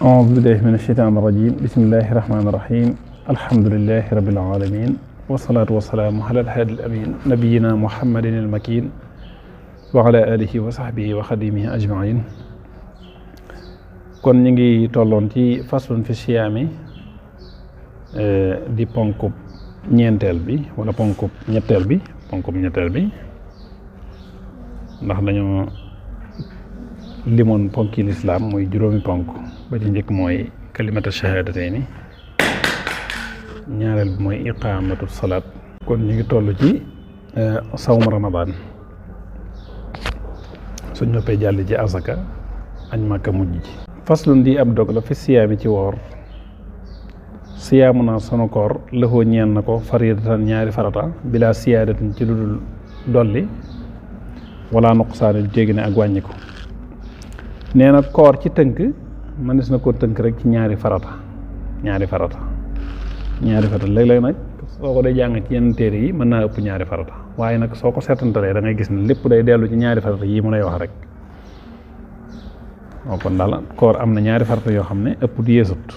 أعوذ بالله من الشيطان الرجيم بسم الله الرحمن الرحيم الحمد لله رب العالمين والصلاة والسلام على الهادي الأمين نبينا محمد المكين وعلى آله وصحبه وخديمه أجمعين kon ñi ngi tolloon ci faslun fi siyaami di ponkub ñeenteel bi wala ponkub ñetteel bi ndax dañoo limoon ponki lislaam muy juróomi ponk ba ci njëkk mooy kalimatu shahadatayni ñaareel bi mooy iqamatu salaat kon ñu ngi toll ci sawm ramadan suñ noppee jàll ci asaka añ màkka mujj ji faslun di ab dog la fi siyaami ci woor siyaamu naa sunu koor lëxoo ñeen na ko faridatan ñaari farata bila siyaadatin ci lu dul dolli wala nuqsaani du jéggi ne ak wàññi ko nee na koor ci tënk mënees na koo tënk rek ci ñaari farata léeg-léeg nag soo ko dee jàng ci yenn téere yi mën naa ëpp ñaari farata waaye nag soo ko seetantalee da ngay gis ne lépp day dellu ci ñaari farata yii mu lay wax rek kon daal koor am na ñaari farata yoo xam ne ëpp du yeesut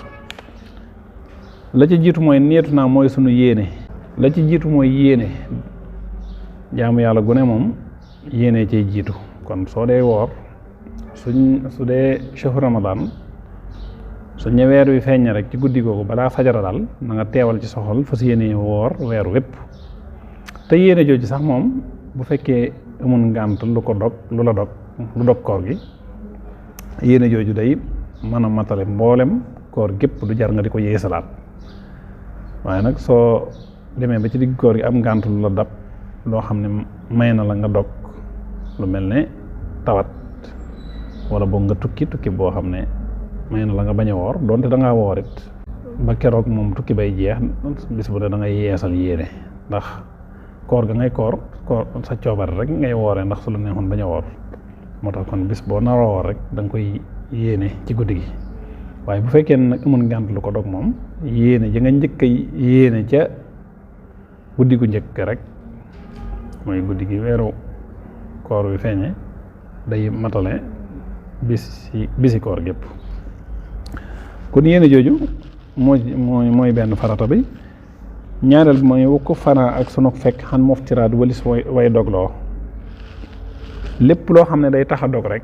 la ci jiitu mooy neetu naa mooy sunu yéene jaamu yàlla gu ne moom yéene cay jiitu kon soo dee woor su dee shahru ramadan su ñe weer wi feeñ rek ci guddi googu balaa fajara daal na nga teewal ci soxol fas yéene woor weer wépp te yéene jooju sax moom bu fekkee amul ngànt lu dog koor gi yéene jooju day mën a matale mboolem koor gépp du jar nga di ko yeesalaat waaye nag soo demee ba ci digg koor gi am ngànt lu la dab loo xam ne may na la nga dog lu mel ne tawat wala boog nga tukki boo xam ne may na la nga bañ a woor donte da ngaa woor it ba keroog moom tukki bay jeex bis bu ne da ngay yeesal yéene ndax koor ga ngay koor sa coobare rek ngay wooree ndax su la neexoon bañ a woor moo tax kon bis boo naroo woor rek da nga koy yéene ci guddi gi waaye bu fekkee nag amul ngànt lu ko dog moom yéene ja nga njëkk a yéene ca guddi gu njëkk rek mooy guddi gi weeru koor wi feeñe day matale bisi koor gépp kon yéene jooju mooy benn farata bi ñaareel bi mooy wukk fanaa ak sunu fekk xan moftiraat walis way dogloo lépp loo xam ne day tax a dog rek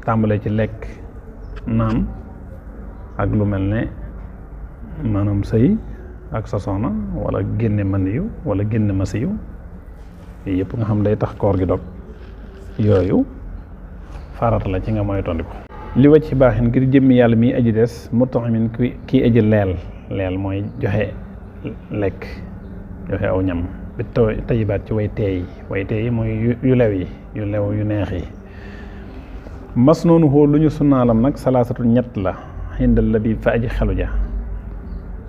tàmbale ci lekk naan ak lu mel ne maanaam sëy ak sa soxna wala génne maniyu wala génne masiyu yooyu yëpp nga xam day tax koor gi dog yooyu farata la ci nga mooy tondiku li wacc ci baaxin ngir jëmmi yàlla mi aji des mutamin kii aji leel mooy joxe lekk joxe aw ñam bi tayibaat ci way teey mooy yu lew yu neex yi mas noonu xool lu ñu sunnaalam nag salaasatu ñett la xindal la bi fa aji xelu ja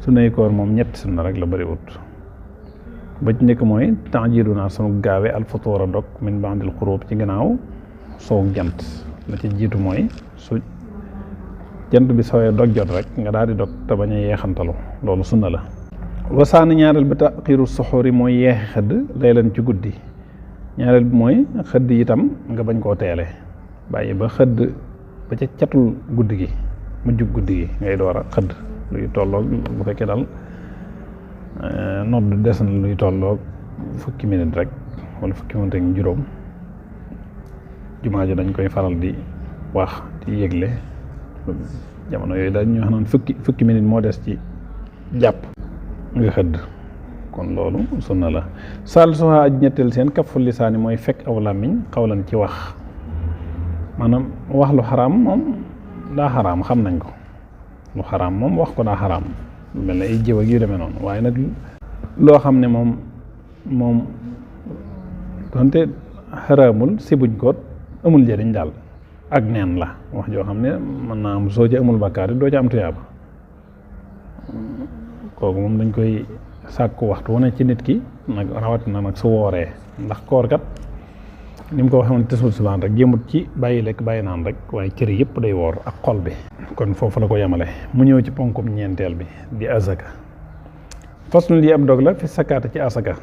sunnay koor moom ñett sunna rek la bëriwut ba ci njëkk mooy ta'jiilu naa sunu gaawe alfutuura dog min ba'dil xuruub ci gannaaw sow jant la ci jiitu mooy su jant bi sooyee dog jot rek nga daal di dog te bañ a yeexantalu loolu sunna la wasaani ñaareel bi taxiiru suxuuri mooy yeexe xëdd lay leen ci guddi ñaareel bi mooy xëdd itam nga bañ koo teele bàyyi ba xëdd ba ca catul guddi gi mujjug guddi gi ngay door a xëdd luy tolloog bu fekkee daal nodd des na luy tolloog fukki minute rek wala fukki minute ak juróom jumaa ji dañ koy faral di wax di yëgle jamono yooyu dañ ñu wax naan fukki minute moo des ci jàpp nga xëdd kon loolu sunna la sal soha aj ñetteel seen kaful lisaani mooy fekk aw làmmiñ xawlan ci wax maanaam wax lu xaraam moom daa xaraam xam nañ ko lu xaraam moom wax ko daa xaraam lu mel ne ay jëw ak yu demee noonu waaye nag loo xam ne moom donte xaraamul sibuñ ko amul njëriñ daal ak neen la wax joo xam ne mën naa am soo ci amul bakkaar doo ci am tuyaaba kooku moom dañ koy sàkku waxtu wane ci nit ki nag rawatina nag su wooree ndax koor kat ni mu ko waxee woon tisbaar subaan rek jéemut ci bàyyi lekk bàyyi naan rek waaye cër yëpp day woor ak xol bi kon foofu la ko yemale mu ñëw ci ponkum ñeenteel bi di azaka façon lii ab dog la fi sakaata ci asaka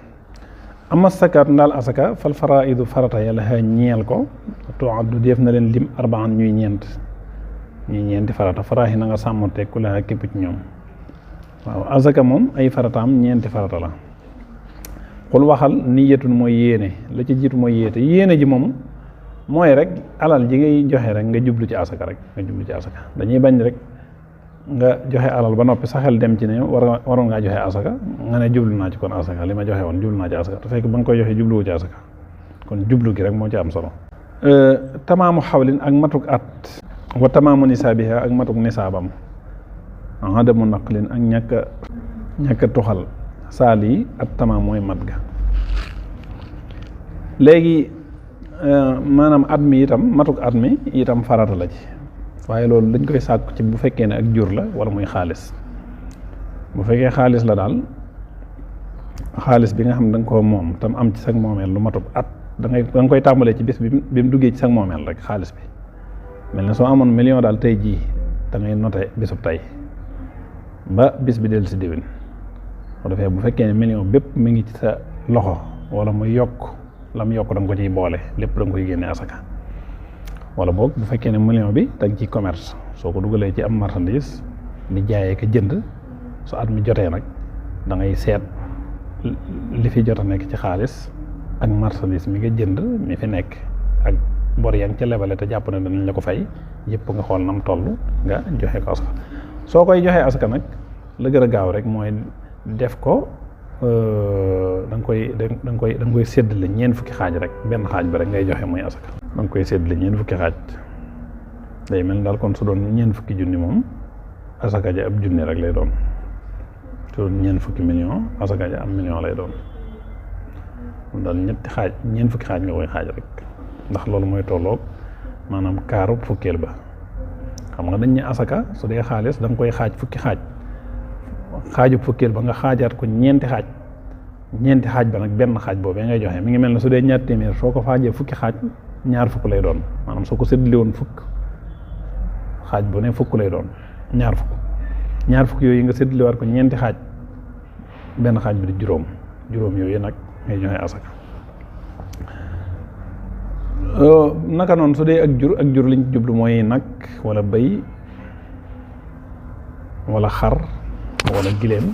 ama sakaat ndaal asaka fal faraidu farata yàlla ñeel ko tuaddu def na leen lim arbaan ñuy ñeent ñi ñeenti farata faraax yi na nga sàmmante ku la képp ci ñoom. waaw asaka moom ay farataam ñeenti farata la. xul waxal niyatun mooy yéene la ci jiitu mooy yéene ji moom mooy rek alal ji ngay joxe rek nga jublu ci asaka rek dañuy bañ rek nga joxe alal ba noppi sa xel dem ci ne waroon ngaa joxe asaka nga ne jublu naa ci kon asaka li ma joxe woon jublu naa ci asaka te fekk ba nga koy joxe jubluwu ci asaka kon jublu gi rek moo ci am solo. tamaamu xawlin ak matuk at wa tamaamu nisaabiha ak matuk nisaabam adamu naqlin ak ñàkk a tuxal saal yi at tamaam mooy mat ga. léegi maanaam at mi itam matuk at mi itam farata la ci waaye loolu dañ koy sàkku ci bu fekkee ne ak jur la wala muy xaalis. bu fekkee xaalis la daal xaalis bi nga xam ne da nga koo moom tam am ci sag moomeel lu matub at da nga koy tàmbalee ci bis bi mu duggee ci sag moomeel rek xaalis bi mel ne soo amoon million daal tey jii da ngay noté bisub tey ba bis bi dellu si déwén bu defee bu fekkee ne million bépp mi ngi ci sa loxo wala muy yokk lam yokk da nga ko ciy boole lépp da nga koy génne asaka. wala boog bu fekkee ne million bi da nga ciy commerce soo ko dugalee ci am marchandise di jaayee ko jënd su at mi jotee nag da ngay seet li fi jot a nekk ci xaalis ak marchandise mi nga jënd mi fi nekk ak bor yaa ngi ca lebale te jàpp ne danañ la ko fay yëpp nga xool nam toll nga joxe ko asaka. soo koy joxee asaka nag la gën a gaaw rek mooy def ko da nga koy séddale ñeent fukki xaaj rek benn xaaj bi rek ngay joxe muy asaka. da nga koy séddale ñeent fukki xaaj day mel daal kon su doon ñeent fukki junni moom asaka ja ab junni rek lay doon. su doon ñeent fukki million asaka ja am million lay doon daal ñetti xaaj ñeent fukki xaaj nga koy xaaj rek ndax loolu mooy tolloog maanaam kaaru fukkeel ba. xam nga dañ ne asaka su dee xaalis da nga koy xaaj fukki xaaju fukkeel ba nga xaajaat ko ñeenti xaaj ba nag benn xaaj boobee ngay joxe mi ngi mel ne su dee ñaar téeméer soo ko xaajee fukki xaaj ñaar fukk lay doon maanaam soo ko séddale woon fukk xaaj bu ne fukk lay doon ñaar fukk yooyu nga séddalewaat ko ñeenti xaaj benn xaaj bi di juróom yooyu nag ngay joxe asaka. naka noonu su dee ak jur liñ ci jublu mooy nag wala bëy wala xar wala giléem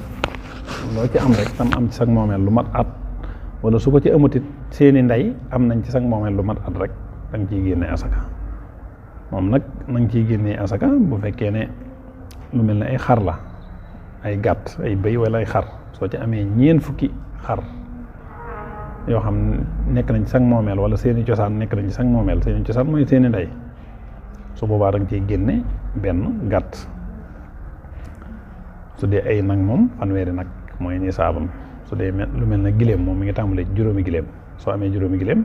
loo ci am rek tam am ci sag moomeel lu mat at wala su ko ci amutit seeni ndey am nañ ci sag moomeel lu mat at rek da nga ciy génne asaka. moom nag na nga ciy génnee asaka bu fekkee ne lu mel ne ay xar la ay gàtt ay bëy wala ay xar soo ci amee ñeent fukki xar yoo xam nekk nañ ci sag moomeel wala seeni cosaan nekk nañ ci sag moomeel seeni cosaan mooy seeni ndey su boobaa da nga ciy génne benn gàtt. su dee ay nag moom fanweeri nag mooy nisaabam su dee lu mel ne giléem moom mi ngi tàmbalee ci juróomi giléem soo amee juróomi giléem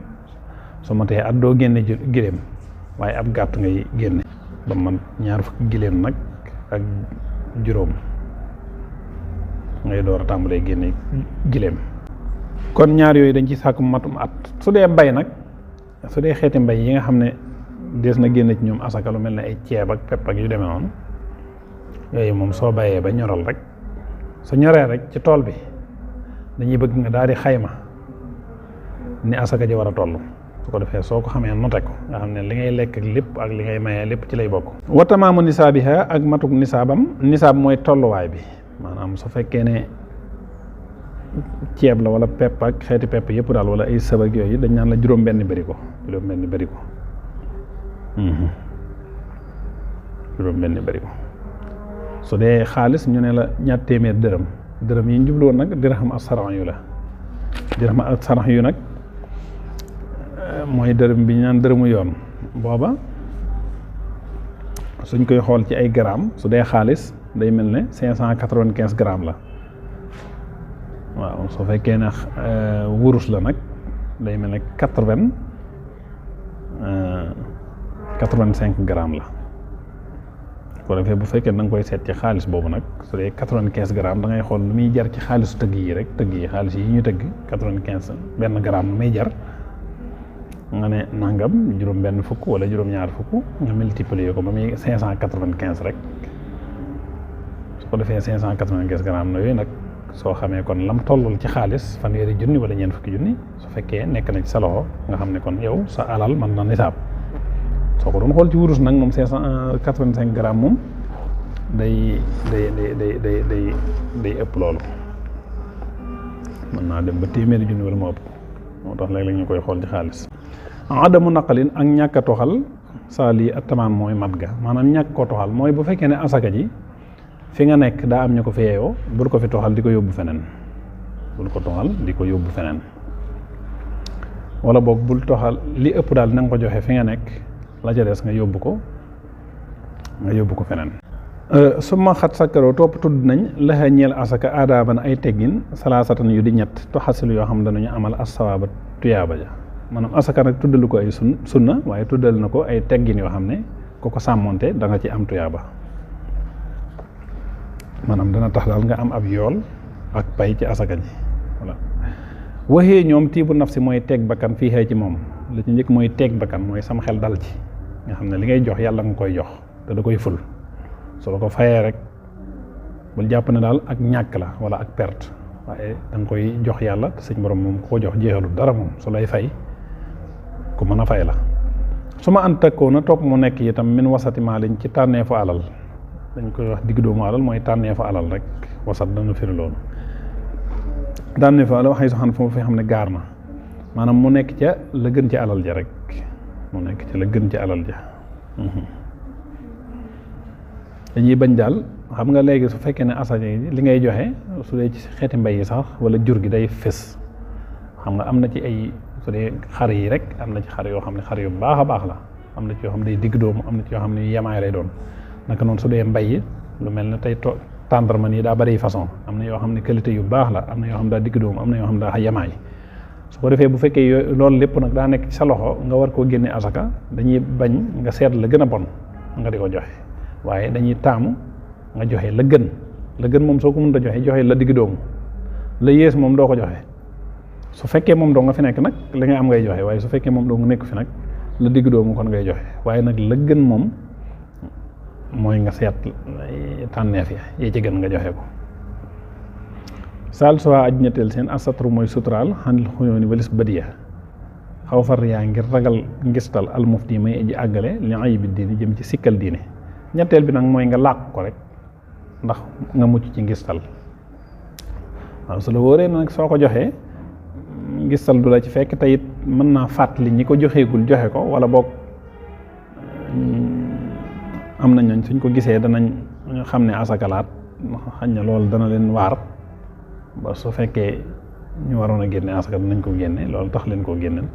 su matee at doo génne giléem waaye ab gàtt ngay génne ba man ñaar fukki giléem nag ak juróom ngay door a tàmbalee génne giléem. kon ñaar yooyu dañ ci sàkku matum at. su dee mbay nag su dee xeeti mbay yi nga xam ne dees na génne ci ñoom asaka lu mel ne ay ceeb ak pepp ak yu demee noonu yooyu moom soo bayee ba ñoral rek su ñoree rek ci tool bi dañuy bëgg nga daal di xayma ni asaka ji war a toll su ko defee soo ko xamee noté ko nga xam ne li ngay lekk ak lépp ak li ngay mayee lépp ci lay bokk. wa tamaamu nisaabiha ak matuk nisaabam nisaab mooy tolluwaay bi maanaam su fekkee ne ceeb la wala pepp ak xeeti pepp yëpp daal wala ay sëb ak yooyu dañ naan la juróom-benn barigo su dee xaalis ñu ne la ñaar téeméer dërëm yi ñu jublu woon nag dirham ak sarax yu nag mooy dërëm bi ñu naan dërëmu yoon booba suñ koy xool ci ay grammes su dee xaalis day mel ne 595 grammes la waaw su fekkee ne wurus la nag day mel ne 85 grammes la ko defee bu fekkee da nga koy seet ci xaalis boobu nag su dee 95 grammes da ngay xool lu muy jar ci xaalisu tëgg yi rek xaalis yi ñu tëgg 95 benn gramme lu muy jar nga ne nangam juróom benn fukk wala juróom-ñaar fukk nga multiplier ko ba muy 595 rek su ko defee 595 grammes na yooyu nag soo xamee kon lam tollul ci xaalis fanweeri junni wala ñeent fukki junni su fekkee nekk na ci sa loxo nga xam ne kon yow sa alal mën na nisaab soo ko doon xool ci wurus nag moom 585 grammes moom day ëpp loolu mën naa dem ba téeméeri junni wala moo ëpp moo tax léeg-léeg ñu koy xool ci xaalis. adamu naqalin ak ñàkk a toxal saa lii ak tamaan mooy mat ga maanaam ñàkk ko toxal mooy bu fekkee ne asaka ji fi nga nekk daa am ñu ko fi yeeyoo bul ko fi toxal di ko yóbbu feneen wala boog bul toxal li ëpp daal na nga ko joxe fi nga nekk la ca des nga yóbbu ko feneen. su ma xat sakkaroo topp tudd nañ laxa ñeel asaka aadaaban ay teggin salaasatan yu di ñett toxasilu yoo xam danañu amal assawaaba tuyaaba ja maanaam asaka nag tuddalu ko ay sunna waaye tuddal na ko ay teggin yoo xam ne ku ko sàmmonte da nga ci am tuyaaba maanaam dana tax daal nga am ab yool ak pay ci asaka ji voilà. waxee ñoom tiibu naf si mooy teeg bakkan fii xëy ci moom li ci njëkk mooy teeg bakkan mooy sama xel dal ci nga xam ne li ngay jox yàlla nga koy jox te da koy ful soo ko fayee rek bul jàpp ne daal ak ñàkk la wala ak perte waaye da nga koy jox yàlla te suñ borom moom ku ko jox jeexalul dara moom su lay fay ku mën a fay la. su ma antakoo na topp mu nekk itam min wasati maalin ci tànneefu alal dañ koy wax digg doomu alal mooy tànneefu alal rek wasat dana firi loolu. tànneefu alal waxee soxna fu fi xam ne gaar na maanaam mu nekk ca la gën ci alal ja rek mu nekk ca la gën ci alal ja. dañuy bañ daal xam nga léegi su fekkee ne asaka li ngay joxe su dee ci xeeti mbay yi sax wala jur gi day fës xam nga am na ci ay su dee xar yi rek am na ci xar yoo xam ne xar yu baax a baax la am na ci yoo xam ne day digg doomu am na ci yoo xam ne yemaay lay doon naka noonu su dee mbay yi lu mel ne tey tàndarma nii daa bari façon am na yoo xam ne qualité yu baax la am na yoo xam ne daa digg doomu am na yoo xam ne daa yemaay su ko defee bu fekkee loolu lépp nag daa nekk ci sa loxo nga war koo génne asaka dañuy bañ nga seet la gën a bon nga di ko joxe waaye dañuy taamu nga joxe la gën moom soo ko mën a joxe la digg doomu la yées moom doo ko joxe su fekkee moom doo nga fi nekk nag li nga am ngay joxe waaye su fekkee moom doo nga nekk fi nag la digg doomu kon ngay joxe waaye nag la gën moom mooy nga seet tànneef yi ci gën nga joxe ko. saal suwaa aj ñetteel seen asatru mooy suturaal xanil xuyooni walis badiya xaw far yaa ngir ragal ngistal almufti may aji àggale li ayibi diini jëm ci sikkal diine. ñetteel bi nag mooy nga làq ko rek ndax nga mucc ci ngistal waaw su la wóoree nag soo ko joxee ngistal du la ci fekk teyit mën naa fàttali ñi ko joxeegul joxe ko wala boog am nañ ñooñ suñ ko gisee danañ xam ne asakalaat xañ na loolu dana leen waar ba su fekkee ñu waroon a génne asaka danañ ko génne loolu tax leen koo génneel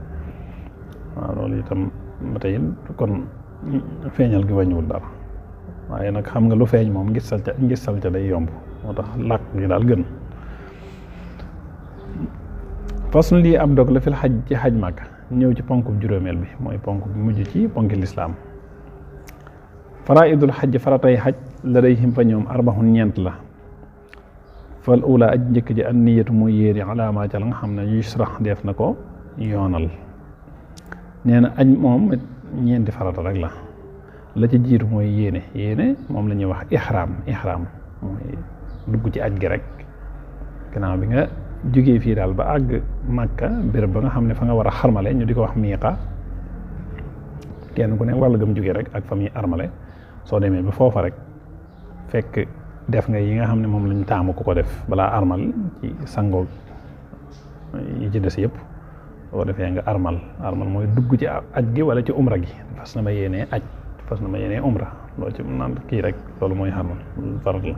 waaw loolu itam ba tey kon feeñal gi wàññiwul dara waaye nag xam nga lu feeñ moom ngistal ca day yomb moo tax làkk gi daal gën. façon lii ab dog la fil xaj ci xaj màkk ñëw ci ponk bu juróomeel bi mooy ponk bu mujj ci ponki lislaam. faraidul xaj faratay xaj la day himpa ñoom arbaxun ñeent la fal ula aj njëkk ji an niyatu mooy yéeri alaama ca la nga xam ne yusrax def na ko yoonal nee na aj moom ñeenti farata rek la ci jiitu mooy yéene moom la ñuy wax ihram mooy dugg ci aj gi rek gannaaw bi nga jógee fii daal ba àgg Makka béréb ba nga xam ne fa nga war a xarmale ñu di ko wax miiqa kenn ku ne wàll gëm jógee rek ak fa muy armale soo demee ba foofa rek fekk def nga yi nga xam ne moom lañ taamu ku ko def balaa armal ci sangoog yi ci des yëpp soo defee nga armal mooy dugg ci aj gi wala ci umra gi fas na ma yéenee umra loolu ci naan kii rek loolu mooy xarmal farat la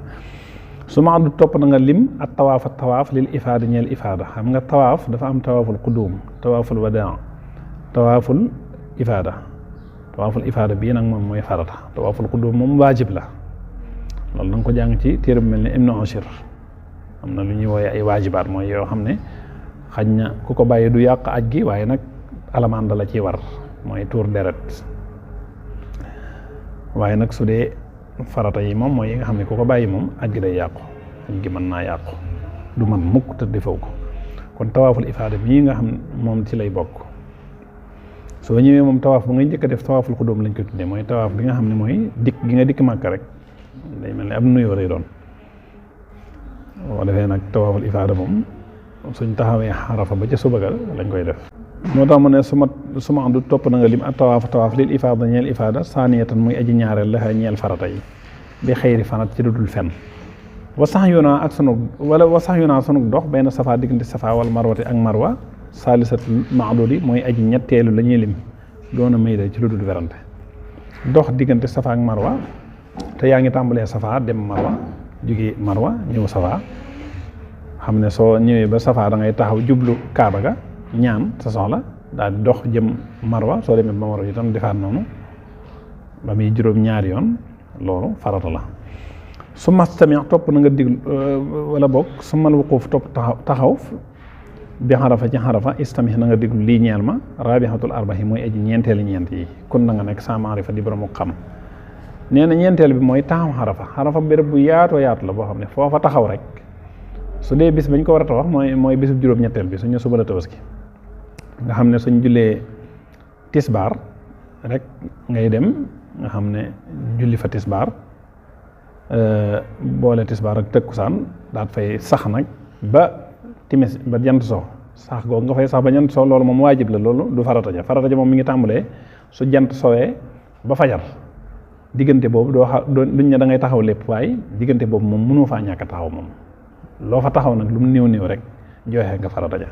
su ma àndu topp na nga lim ak tawaaf lil ifaada ñeel ifaada xam nga tawaaf dafa am tawaaful qudum tawaaful wadaa tawaaful ifaada bii nag moom mooy farata tawaaful qudum moom waajib la loolu da nga ko jàng ci téere bu mel ne Ibnu Ashir am na lu ñuy wooye ay waajibaat mooy yoo xam ne xañ na ku ko bàyyi du yàq aj gi waaye nag alamaan da la ciy war mooy tuur deret waaye nag su dee farata yi moom mooy yi nga xam ne ku ko bàyyi moom aj gi day yàqu aj gi mën naa yàqu du man mukk te defaw ko kon tawaaful ifaada bii nga xam moom ci lay bokk soo ñëwee moom tawaaf bu ngay njëkk a def tawaaful xudóom lañ koy tuddee mooy tawaaf bi nga xam ne mooy dikk gi nga dikk Màkka rek day mel ne ab nuyoo lay doon boo defee nag tawaaful ifaada moom suñ taxawee Arafa ba ca suba ga lañ koy def moo tax mu ne suma andu topp na nga lim ak tawaaf lil ifaada ñeel ifaada saaniyatan muy aji ñaareel la ñeel farata yi bi xëyri fanat ci dudul fenn wa sax yunaa sunu dox bay na safa diggante safa wal marwati ak marwa saalisatul maadudi mooy aji ñetteelu la ñuy lim doona may day ci lu dul werante dox diggante safa ak marwa te yaa ngi tàmbalee safa dem marwa jóge marwa ñëw safa xam ne soo ñëwee ba safa da ngay taxaw jublu kaaba ga ñaan sa soxla daal di dox jëm marwa soo demee ba marwa itam defaat noonu ba muy juróom ñaari yoon loolu farata la su mastami topp na nga diglu wala boog su mal wuquuf topp taxaw bi xarafa ci xarafa istami na nga diglu lii ñeel ma rabihatul arbahi mooy aji ñeenteeli ñeent yi kon na nga nekk sa maarifa di borom xam nee na ñeenteel bi mooy taxaw xarafa béréb bu yaatoo yaatu la boo xam ne foofa taxaw rek su dee bis bañ ko war a tawax mooy bisub juróom-ñetteel bi suñu suba la tabaski nga xam ne suñ jullee tisbaar rek ngay dem nga xam ne julli fa tisbaar boole tisbaar ak tëkkusaan daat fay sax nag ba timis ba jant so sax googu nga fay sax ba jant so loolu moom waajib la loolu du farata ja moom mi ngi tàmbalee su jant sowee ba fajar diggante boobu duñ ne da ngay taxaw lépp waaye diggante boobu moom mënoo faa ñàkk a taxaw moom loo fa taxaw nag lu mu néew rek joxe nga farata ja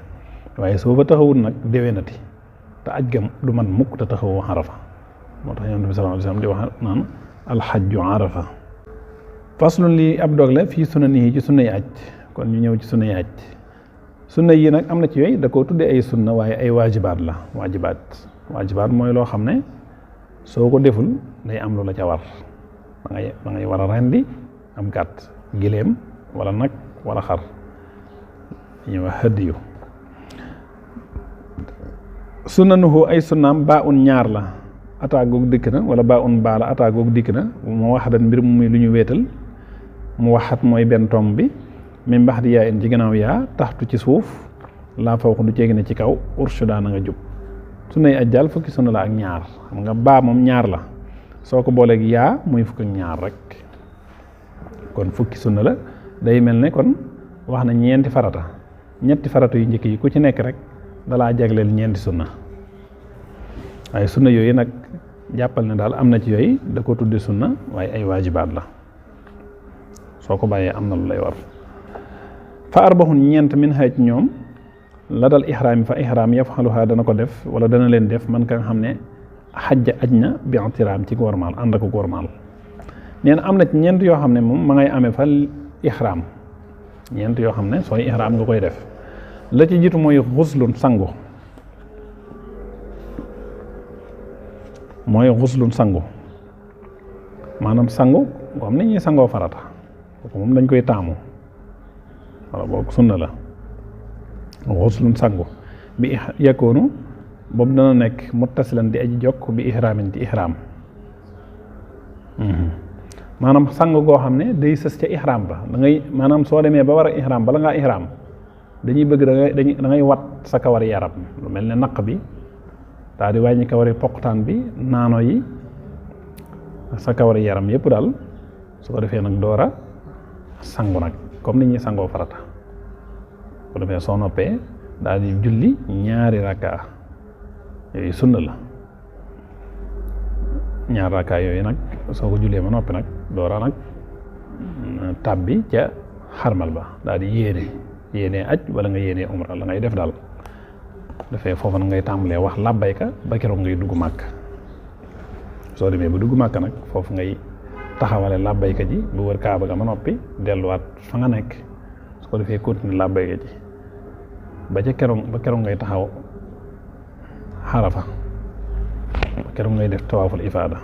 waaye soo fa taxawul nag déwénati te aj gam du man mukk te taxawoo Arafa moo tax Yonent bi sallallahu alayhi wasallam di wax naan alxajju Arafa faslun lii ab dog la fii sunna nii ci sunnay aj kon ñu ñëw ci sunnay aj sunna yi nag am na ci yooyu da koo tuddee ay sunna waaye ay waajibaat la waajibaat mooy loo xam ne soo ko deful day am lu la ca war da ngay war a rendi am gàtt giléem wala nag wala xar ñu wax hadiyu sunnanuhu ay sunnaam baa un ñaar la ataagoog dikk na wala baa un baa la ataagoog dikk na mu waxadat mbir mu muy lu ñu wéetal mu waxat mooy benn tomb bi mi mbax di yaa in ci gannaaw yaa taxtu ci suuf laa faw ko du ceegi ne ci kaw urshudaa na nga jub sunnay aj daal fukki sunna la ak ñaar xam nga baa moom ñaar la soo ko booleeg yaa muy fukk ak ñaar rek kon fukki sunna la day mel ne kon wax na ñeenti farata yu njëkk yi ku ci nekk rek dalaa jagleel ñeenti sunna waaye sunna yooyu nag jàppal ne daal am na ci yooyu da ko tudde sunna waaye ay waajibaat la soo ko bàyyee am na lu lay war fa arbaxun ñeent min xaaj ñoom la dal ihraam yi fa ihraam yafxaluha dana ko def wala dana leen def man ka nga xam ne xajja aj na bi i'tiraam ci gormaal ànd ak gormaal nee na am na ci ñeent yoo xam ne moom ma ngay amee fa ihraam ñeent yoo xam ne sooy ihraam nga koy def la ci jiitu mooy xuslun sangu maanaam sangu comme ni ñuy sangoo farata kooku moom dañ koy taamu wala boog sunna la xuslun sangu bi yakkoonu boobu dana nekk muttasilan di aji jokk bi ihraamin ci ihraam maanaam sang goo xam ne day sës ca ihraam ba da ngay maanaam soo demee ba war a ihraam bala ngaa ihraam dañuy bëgg da ngay wat sa kawar yaram lu mel ne naq bi daal di wàññi kawari poqtaan bi naano yi sa kawari yaram yëpp daal su ko defee nag doora sangu nag comme ni ñuy sangoo farata su ko defee soo noppee daal di julli ñaari rakka yooyu sunna la ñaar rakka yooyu nag soo ko jullee ba noppi nag doora nag tàbbi ca xarmal ba daal di yéenee aj wala nga yéenee umra la ngay def daal dafay foofu nag ngay tàmbalee wax labbayka ba keroog ngay dugg màkk soo demee ba dugg màkk nag foofu ngay taxawale labbayka ji bu wër kaaba ga ma noppi delluwaat fa nga nekk su ko defee continuer labbayka ji ba keroog ngay taxaw xarafa ba keroog ngay def tawaaful ifaada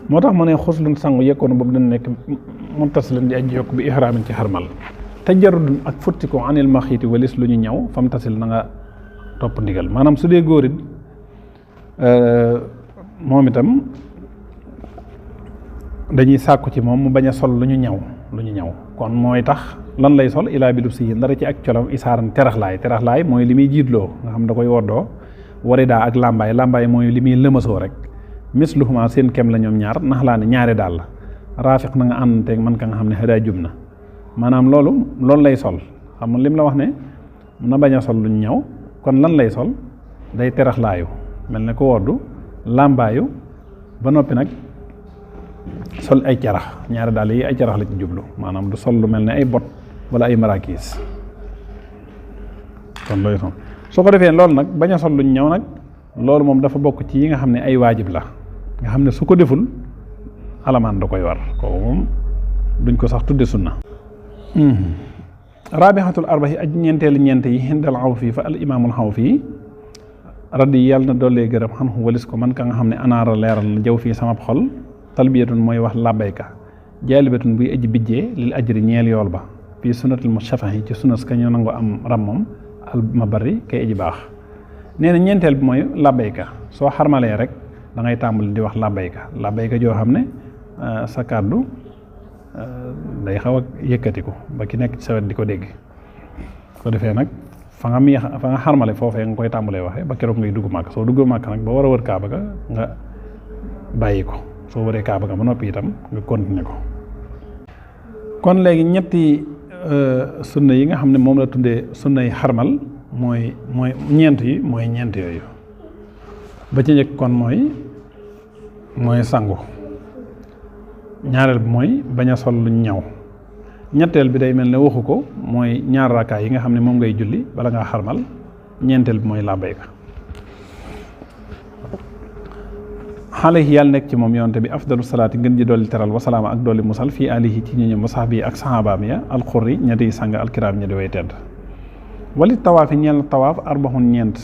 moo tax mu ne xuslun sangu yekkoon boobu dana nekk muttasilan di aji yokk bi ihraamin ci xarmal tajarrudun ak futti ko anil maxiiti walis lu ñu ñaw fam tasil na nga topp ndigal maanaam su dee góor it moom itam dañuy sàkku ci moom mu bañ a sol lu ñu ñaw kon mooy tax lan lay sol ilaa bi lu si ndara ci ak colam isaaran teraxlaay mooy li muy jiitloo nga xam da koy woddoo waridaa ak làmbaay mooy li muy lëmasoo rek misluhuma seen kem la ñoom ñaar nax laa ne ñaari daal la raafiq na nga àndanteeg man ka nga xam ne xëdaa jub na maanaam loolu lay sol xam nga lim la wax ne na bañ a sol luñ ñaw kon lan lay sol day teraxlaayu mel ne ko woddu làmbaayu ba noppi nag sol ay carax ñaari dàll yi ay carax la ci jublu maanaam du sol lu mel ne ay bot wala ay marakiis kon loolu itam soo ko defee loolu nag bañ a sol luñ ñëw nag loolu moom dafa bokk ci yi nga xam ne ay waajib la nga xam ne su ko deful alamaan da koy war kooku moom duñ ko sax tudde sunna raabixatul arbahi aj ñeenteelu ñeent yi xindal xaw fii fa al imaamul xaw fii raddi yàlla na dollee gërëm xan xu walis ko man ka nga xam ne anaara leeral na jaw fii sama xol talbiyatun mooy wax labbayka jaalibatun buy aji bijjee lil ajri ñeel yool ba fii sunnatul mushafahi ci sunnas ka ñu nangu am rammam al ma bari kay aji baax nee na ñeenteel bi mooy labbayka soo xarmalee rek da ngay tàmbali di wax labbayka joo xam ne sa kàddu day xaw a yëkkatiku ba ki nekk ci sa wet di ko dégg ko defee nag fa nga xarmale foofee nga koy tàmbalee waxee ba keroog ngay dugg màkk soo dugg màkk nag ba war a wër kaaba ga nga bàyyi ko soo wëree kaaba ga ba noppi itam nga continuer ko kon léegi ñetti sunna yi nga xam ne moom la tuddee sunna yi xarmal mooy ñeent yooyu ba ci njëkk kon mooy sangu ñaareel bi mooy bañ a sol luñ ñaw ñetteel bi day mel ne waxu ko mooy ñaar raakaay yi nga xam ne moom ngay julli bala ngaa xarmal ñeenteel bi mooy labbayka alayhi yàlla nekk ci moom yonte bi afdalu salaati ngën ji dolli teral wasalaama ak dolli musal fii alihi ci ñoñom wa sahbi ak sahabaam ya alxurri ña di sàng alkiraam ña di way tedd wali tawaaf yi ñeel na tawaaf arbaxun ñeent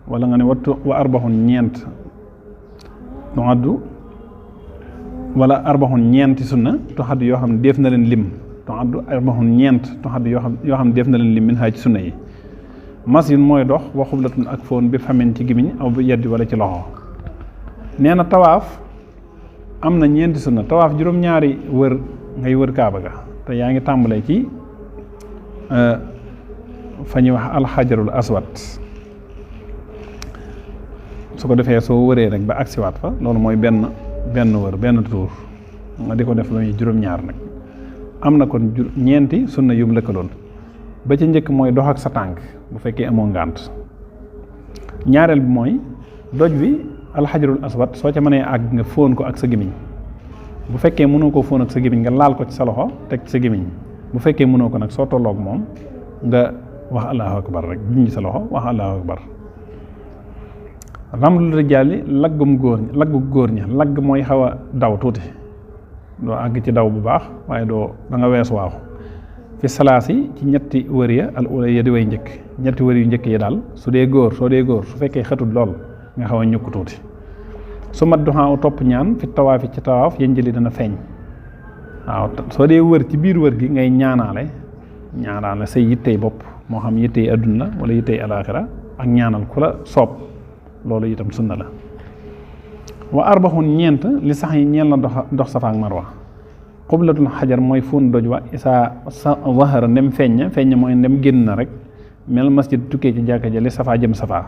wala nga ne wa arbaxun ñeent tuaddu wala arbaxun ñeenti sunna tuxaddu yoo xam ne def na leen lim tuaddu arbaxun ñeent tuxaddu yoo xam ne def na leen lim min xaay ci sunna yi mas yun mooy dox wa xublatun ak foon bi famin ci gimiñ aw bi yeddi wala ci loxo nee na tawaaf am na ñeenti sunna tawaaf juróom-ñaari wër ngay wër kaaba ga te yaa ngi tàmbalee ci fa ñuy wax alxajarul aswad su ko defee soo wëree rek ba agsiwaat fa loolu mooy benn wër benn tuur nga di ko def ba muy juróom-ñaar nag am na kon ñeenti sunna yum lëkkaloon ba ci njëkk mooy dox ak sa tànk bu fekkee amoo ngànt ñaareel bi mooy doj wi alxajarul aswad soo ca mënee àgg nga fóon ko ak sa gémmiñ bu fekkee mënoo ko fóon ak sa gémmiñ nga laal ko ci sa loxo teg ci sa gémmiñ bu fekkee mënoo ko nag soo tolloog moom nga wax allahu akbar rek junj sa loxo wax allahu akbar ramlul rijaali laggu góor ña lagg mooy xaw a daw tuuti doo àgg ci daw bu baax waaye da nga weesu waaxu fi salaasi ci ñetti wër ya al ula ya di way njëkk ñetti wër yu njëkk yi daal soo dee góor su fekkee xëtut lool nga xaw a ñukk tuuti su mat duxaa topp ñaan fi tawaafi ci tawaaf yënjëli dana feeñ waaw soo dee wër ci biir wër gi ngay ñaanaale say yittey bopp moo xam yittey adduna wala yittey alaaxira ak ñaanal ku la soob loolu itam sunna la wa arbaxun ñeent li sax yi ñeel na dox safa ak marwa xublatul xajar mooy fóon doj wa isaa zahara ndem feeñ mooy ndem génn na rek mel masjid tukkee ci jàkka ja li safa jëm safa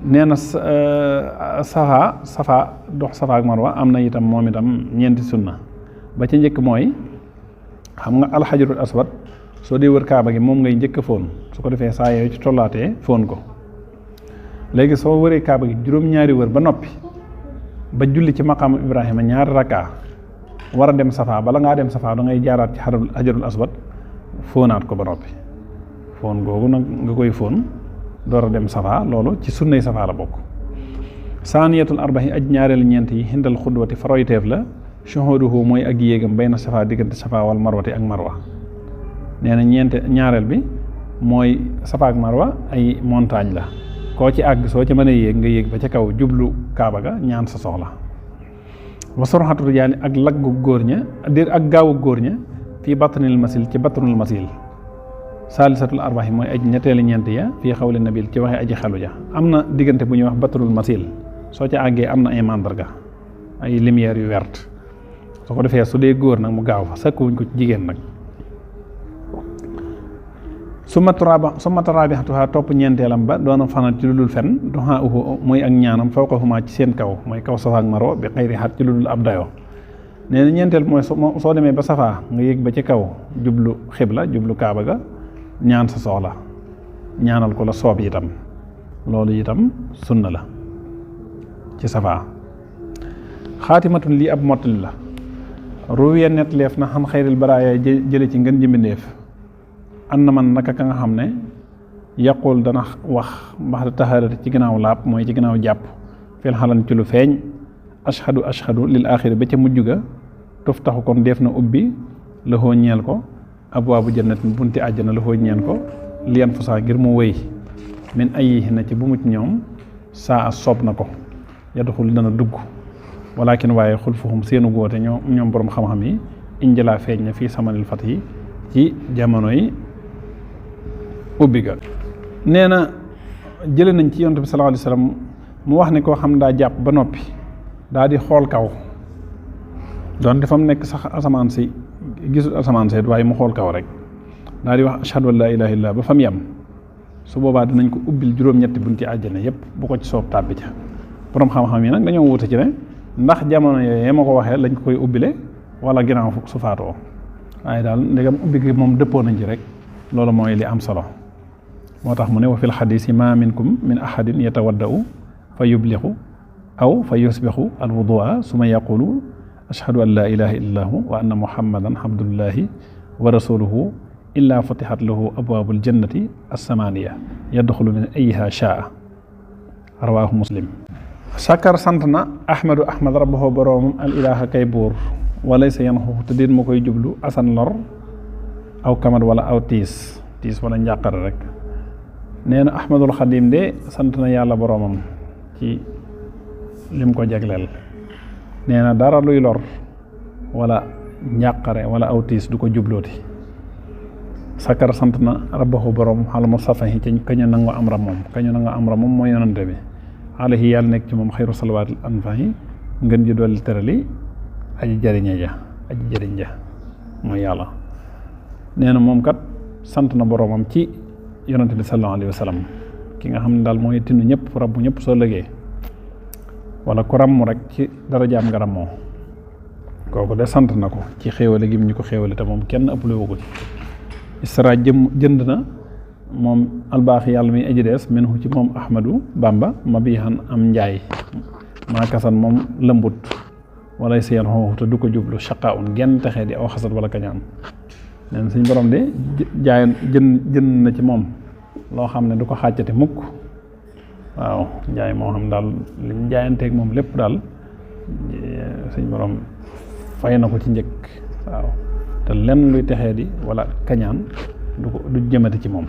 nee na safa dox safa ak marwa am na itam moom itam ñeenti sunna ba ca njëkk mooy xam nga alxajarul aswad soo dee wër kaaba gi moom ngay njëkk a fóon su ko defee saa yooyu ci tollaatee fóon ko léegi soo wëree kaaba gi juróom-ñaari wër ba noppi ba julli ci maqaamu ibrahima ñaari rakka war a dem safa bala ngaa dem safa da ngay jaaraat ci xajarul aswad fóonaat ko ba noppi fóon googu nag nga koy fóon door a dem safa loolu ci sunnay safa la bokk saaniyatul arbahi aj ñaareel ñeent yi hindal xudwati faroyteef la shuhuduhu mooy ak yéegam bayna safa diggante safa wal marwati ak marwa nee na ñaareel bi mooy safa ak marwa ay montagne la koo ci àgg soo ci mën a yéeg nga yéeg ba ca kaw jublu kaaba ga ñaan sa soxla wa surxatu rijaali ak laggu góor ña ak gaawu góor ña fii batnil masil ci batnul masil saalisatul arbahi mooy aj ñetteeli ñeent ya fii xawli nabil ci waxe aji xelu ja am na diggante bu ñuy wax batnul masil soo ca àggee am na ay mandarga ay lumière yu verte soo ko defee su dee góor nag mu gaaw fa sakkuwuñ ko ci jigéen nag su ma tarabixatuha topp ñeenteelam ba doona fanal ci lu dul fen duxaa uhu mooy ak ñaanam fawqahuma ci seen kaw mooy kaw safa ak marwa bi xayri xat ci lu dul ab dayoo nee na ñeenteel mooy soo demee ba safa nga yéeg ba ci kaw jublu xibla jublu kaaba ga ñaan sa soxla ñaanal ko la soob itam loolu itam sunna la ci safaa. xaatimatun lii ab mottali la ruwiya netleef na xam xayril baraaya jële ci ngën ji mbindéef an na man naka ka nga xam ne yaqul dana wax mbax da taxarati ci ginnaaw laab mooy ci ginnaaw jàpp fil xalan ci lu feeñ ashhadu lil axiri ba ca mujj ga tuftaxu kon def na ubbi la xoo ñeel ko abwaabu jannatin bunti àjjana la xoo ñeel ko liyan fusaa ngir mu wéy min ayi na ci bu mu ci ñoom saa a soob na ko yadxul dana dugg walakin waaye xulfuhum seenu góote ñoom borom xam-xam yi injëlaa feeñ na fii samanil fat yi ci jamono yi ubbi ga. nee na jële nañ ci yonent bi sallallahu alayhi wasallam mu wax ne koo xam daa jàpp ba noppi daa di xool kaw doon dafa mu nekk sax asamaan si gisul asamaan si waaye mu xool kaw rek daa di wax ashhadu an laa ilaaha illallaah ba fa mu yem su boobaa dinañ ko ubbil juróom-ñetti bunti àjjana yépp bu ko ci soob tàbbi ca. borom xam-xam yi nag dañoo wute ci ne ndax jamono yooyu ma ko waxee lañ ko koy ubbile wala ginnaaw su faatoo waaye daal ndegam ubbi gi moom dëppoo nañ ci rek loolu mooy li am solo. moo tax mu ne wa fil xadiisi ma minkum min ahadin yatawaddau fa yublixu aw fa yusbixu alwudua suma yaqulu ashhadu an laa ilaha illallahu wa anna muhammadan abdullahi wa rasuluhu illa futixat lahu abwaabul jannati assamaniya yadxulu min ayyiha shaa rawaahu muslim. sakar sant na ahmadu ahmad rabbahu boroomam al ilaha kay buur walay sa yan xoox te déet ma koy jublu asan lor aw kamat wala aw tiis wala njàqare rek. nee na ahmadul xadim de sant na yàlla boroomam ci lim ko jagleel nee na dara luy lor wala njàqare wala aw tiis du ko jublooti. sakar sant na rabbahu boroomam xala mu safahi ci kañu nangu am ram moom mooy yonante bi alayhi yàlla nekk ci moom xayru salawaatil anfahi ngën ji dolli terali aji jëriñ ja mooy yàlla. nee na moom kat sant na boroomam ci yonante bi sallallahu alayhi wa sallam ki nga xam ne daal mooy tinu ñëpp rabbu ñëpp soo lëgee wala ku ràmm rek ci dara jaam nga ràmmoo kooku de sant na ko ci xéewale gi ñu ko xéewale te moom kenn ëppale wu ko ci. isra jënd na moom albaaxi yàlla mi aji dees minhu ci moom ahmadu bamba ma biixan am njaay maakasan moom lëmbut walay seen xooxu te du ko jublu shaqa un genn texee di aw xasat wala kañaan. neen suñ borom de jënd na ci moom loo xam ne du ko xàccati mukk waaw njaay moo xam daal liñ jaayanteeg moom lépp daal suñ borom fay na ko ci njëkk waaw te lenn luy texee di wala kañaan du jëmati ci moom.